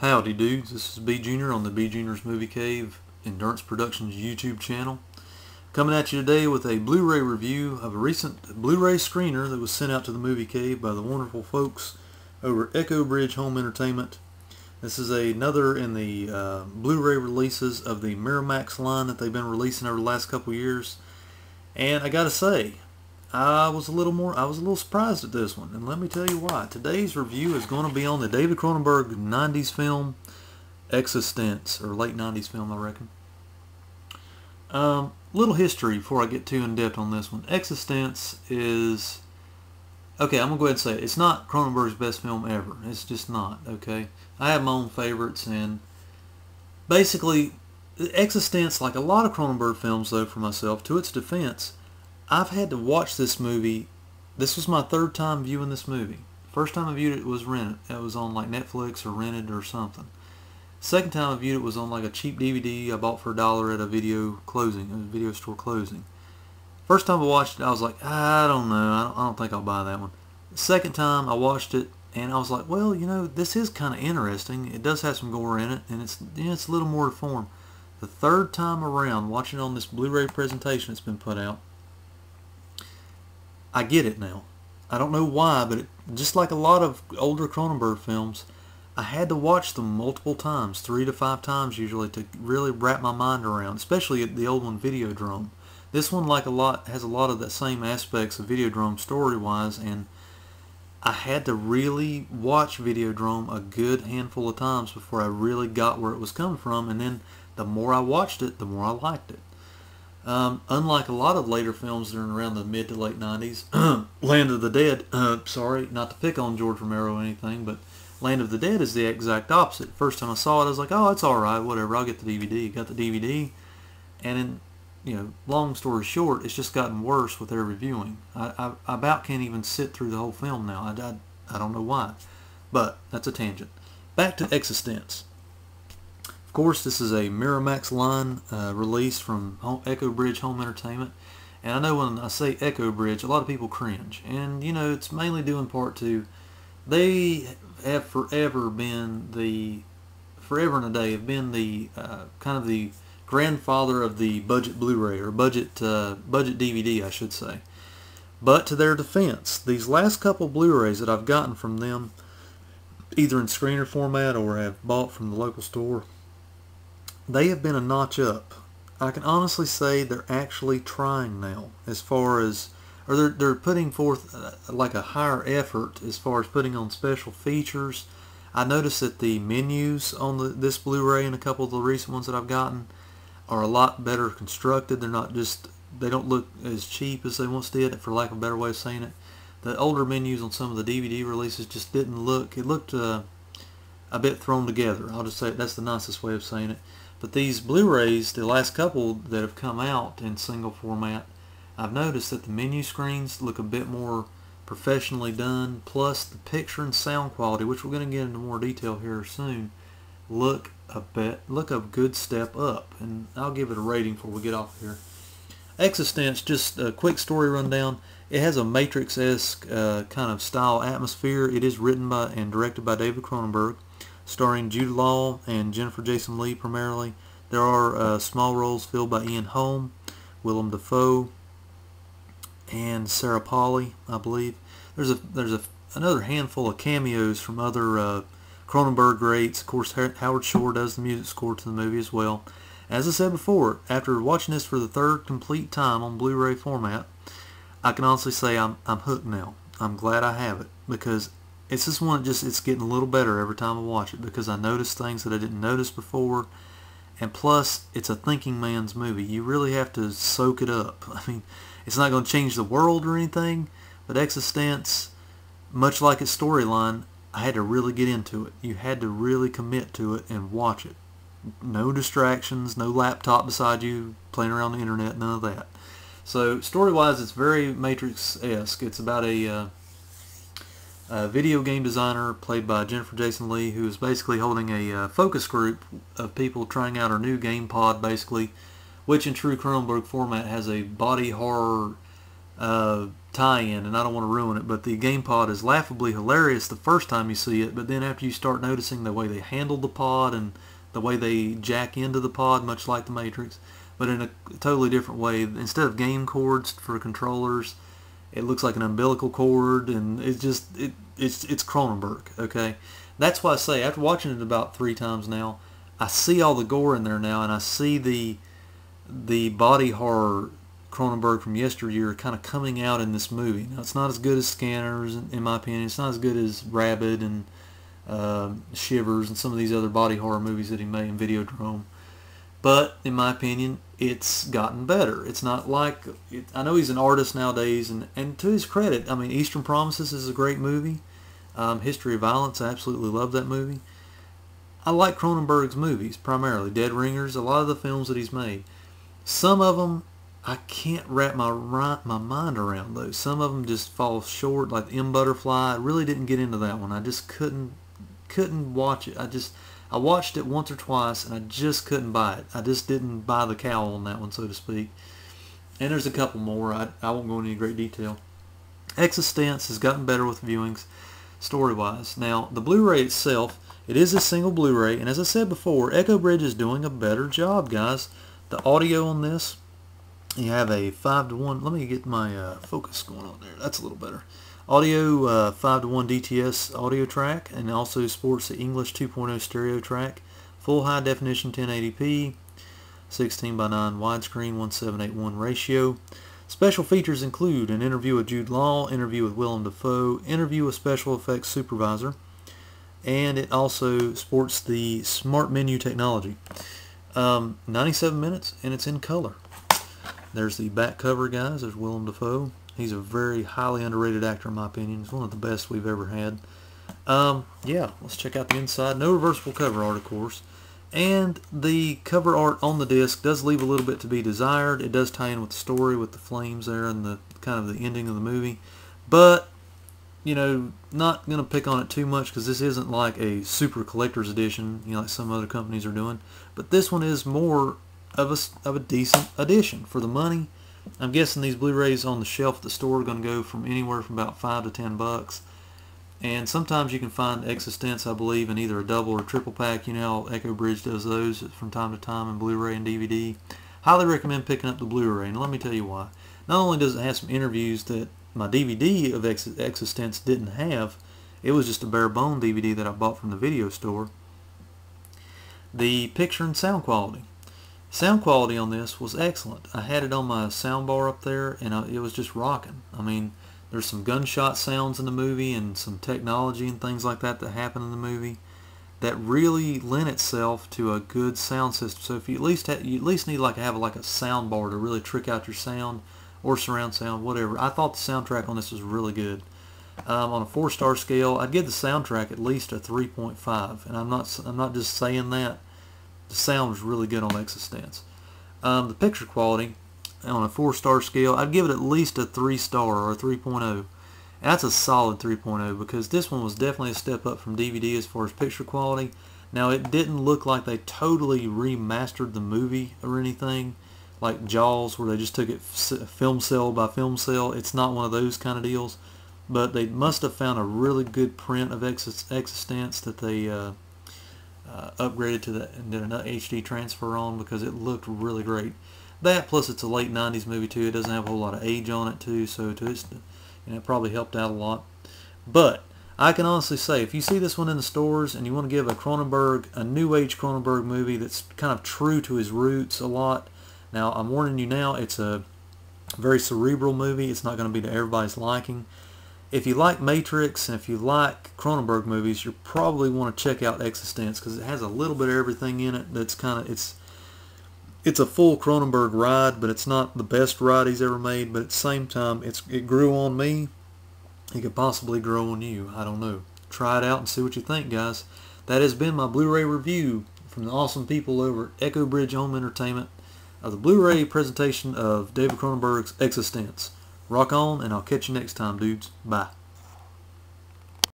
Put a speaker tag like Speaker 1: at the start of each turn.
Speaker 1: Howdy dudes, this is B Junior on the B Junior's Movie Cave Endurance Productions YouTube channel. Coming at you today with a Blu-ray review of a recent Blu-ray screener that was sent out to the Movie Cave by the wonderful folks over at Echo Bridge Home Entertainment. This is another in the Blu-ray releases of the Miramax line that they've been releasing over the last couple years. And I gotta say, I was a little surprised at this one, and let me tell you why. Today's review is going to be on the David Cronenberg 90s film Existenz, or late 90s film, I reckon. Little history before I get too in depth on this one. Existenz is, okay, I'm gonna go ahead and say it. It's not Cronenberg's best film ever. It's just not. Okay, I have my own favorites, and basically, Existenz, like a lot of Cronenberg films, though, for myself, to its defense, I've had to watch this movie. This was my third time viewing this movie. First time I viewed it was rented. It was on like Netflix or rented or something. Second time I viewed it was on like a cheap DVD I bought for $1 at a video store closing. First time I watched it, I was like, I don't know. I don't think I'll buy that one. The second time I watched it, and I was like, well, you know, this is kind of interesting. It does have some gore in it, and it's a little more to form. The third time around, watching it on this Blu-ray presentation that's been put out, I get it now. I don't know why, but just like a lot of older Cronenberg films, I had to watch them multiple times, 3 to 5 times usually, to really wrap my mind around, especially the old one, Videodrome. This one, like has a lot of the same aspects of Videodrome story-wise, and I had to really watch Videodrome a good handful of times before I really got where it was coming from, and then the more I watched it, the more I liked it. Unlike a lot of later films that are around the mid to late 90s, Land of the Dead, sorry, not to pick on George Romero or anything, but Land of the Dead is the exact opposite. First time I saw it, I was like, oh, it's alright, whatever, I'll get the DVD. Got the DVD, and in, you know, long story short, it's just gotten worse with their reviewing. I about can't even sit through the whole film now. I don't know why, but that's a tangent. Back to Existenz. Of course, this is a Miramax line release from Echo Bridge Home Entertainment. And I know when I say Echo Bridge, a lot of people cringe. And, you know, it's mainly due in part to they have forever and a day, have been the kind of the grandfather of the budget Blu-ray, or budget DVD, I should say. But to their defense, these last couple Blu-rays that I've gotten from them, either in screener format or have bought from the local store, they have been a notch up. I can honestly say they're actually trying now, as far as, or they're putting forth like a higher effort as far as putting on special features. I noticed that the menus on this Blu-ray and a couple of the recent ones that I've gotten are a lot better constructed. They're not just, they don't look as cheap as they once did, for lack of a better way of saying it. The older menus on some of the DVD releases just didn't look, it looked a bit thrown together. I'll just say it, that's the nicest way of saying it. But these Blu-rays, the last couple that have come out in single format, I've noticed that the menu screens look a bit more professionally done, plus the picture and sound quality, which we're going to get into more detail here soon, look a good step up. And I'll give it a rating before we get off here. Existenz, just a quick story rundown. It has a Matrix-esque kind of style atmosphere. It is written by and directed by David Cronenberg, starring Jude Law and Jennifer Jason Leigh primarily. There are small roles filled by Ian Holm, Willem Dafoe, and Sarah Polley, I believe. There's another handful of cameos from other Cronenberg greats. Of course, Howard Shore does the music score to the movie as well. As I said before, after watching this for the third complete time on Blu-ray format, I can honestly say I'm hooked now. I'm glad I have it, because it's just one, it's getting a little better every time I watch it, because I notice things that I didn't notice before, and plus, it's a thinking man's movie. You really have to soak it up. I mean, it's not going to change the world or anything, but Existenz, much like its storyline, I had to really get into it. You had to really commit to it and watch it. No distractions, no laptop beside you playing around the internet, none of that. So, story-wise, it's very Matrix-esque. It's about a video game designer played by Jennifer Jason Leigh, who is basically holding a focus group of people trying out her new game pod, basically, which in true Cronenberg format has a body horror tie-in, and I don't want to ruin it, but the game pod is laughably hilarious the first time you see it, but then after you start noticing the way they handle the pod and the way they jack into the pod, much like the Matrix, but in a totally different way. Instead of game cords for controllers, it looks like an umbilical cord, and it's Cronenberg, okay? That's why I say, after watching it about 3 times now, I see all the gore in there now, and I see the body horror Cronenberg from yesteryear kind of coming out in this movie. Now, it's not as good as Scanners, in my opinion. It's not as good as Rabid and Shivers and some of these other body horror movies that he made in Videodrome. But, in my opinion, it's gotten better. It's not like... I know he's an artist nowadays, and to his credit, I mean, Eastern Promises is a great movie. History of Violence, I absolutely love that movie. I like Cronenberg's movies, primarily. Dead Ringers, a lot of the films that he's made. Some of them, I can't wrap my mind around those. Some of them just fall short, like M. Butterfly. I really didn't get into that one. I just couldn't watch it. I watched it once or twice, and I just couldn't buy it. I just didn't buy the cow on that one, so to speak. And there's a couple more. I won't go into any great detail. Existenz has gotten better with viewings, story-wise. Now, the Blu-ray itself, it is a single Blu-ray, and as I said before, Echo Bridge is doing a better job, guys. The audio on this, you have a 5:1. Let me get my focus going on there. That's a little better. Audio 5:1 DTS audio track, and also sports the English 2.0 stereo track. Full high definition 1080p, 16:9 widescreen, 1781 ratio. Special features include an interview with Jude Law, interview with Willem Dafoe, interview with special effects supervisor, and it also sports the smart menu technology. 97 minutes, and it's in color. There's the back cover, guys. There's Willem Dafoe. He's a very highly underrated actor, in my opinion. He's one of the best we've ever had. Yeah, let's check out the inside. No reversible cover art, of course. And the cover art on the disc does leave a little bit to be desired. It does tie in with the story, with the flames there, and the kind of the ending of the movie. But, you know, not going to pick on it too much, because this isn't like a super collector's edition, you know, like some other companies are doing. But this one is more of a decent edition for the money. I'm guessing these Blu-rays on the shelf at the store are going to go from anywhere from about $5 to $10. And sometimes you can find Existenz, I believe, in either a double or triple pack. You know how Echo Bridge does those from time to time in Blu-ray and DVD. Highly recommend picking up the Blu-ray, and let me tell you why. Not only does it have some interviews that my DVD of Existenz didn't have, it was just a bare bone DVD that I bought from the video store. The picture and sound quality. Sound quality on this was excellent. I had it on my sound bar up there, and it was just rocking. I mean, there's some gunshot sounds in the movie and some technology and things like that happen in the movie that really lend itself to a good sound system. So if you at least need like have like a sound bar to really trick out your sound, or surround sound, whatever. I thought the soundtrack on this was really good. On a 4-star scale, I'd give the soundtrack at least a 3.5, and I'm not just saying that. The sound was really good on Existenz. The picture quality on a 4-star scale, I'd give it at least a 3-star or a 3.0. And that's a solid 3.0, because this one was definitely a step up from DVD as far as picture quality. Now, it didn't look like they totally remastered the movie or anything, like Jaws, where they just took it film cell by film cell. It's not one of those kind of deals. But they must have found a really good print of Existenz that they upgraded to that and did an HD transfer on, because it looked really great. That, plus it's a late 90s movie too. It doesn't have a whole lot of age on it too, so it probably helped out a lot. But I can honestly say, if you see this one in the stores and you want to give a new age Cronenberg movie that's kind of true to his roots a lot. Now, I'm warning you now, it's a very cerebral movie. It's not going to be to everybody's liking. If you like Matrix and if you like Cronenberg movies, you probably want to check out Existenz, because it has a little bit of everything in it. That's kind of it's a full Cronenberg ride, but it's not the best ride he's ever made. But at the same time, it grew on me. It could possibly grow on you. I don't know. Try it out and see what you think, guys. That has been my Blu-ray review from the awesome people over at Echo Bridge Home Entertainment of the Blu-ray presentation of David Cronenberg's Existenz. Rock on, and I'll catch you next time, dudes. Bye.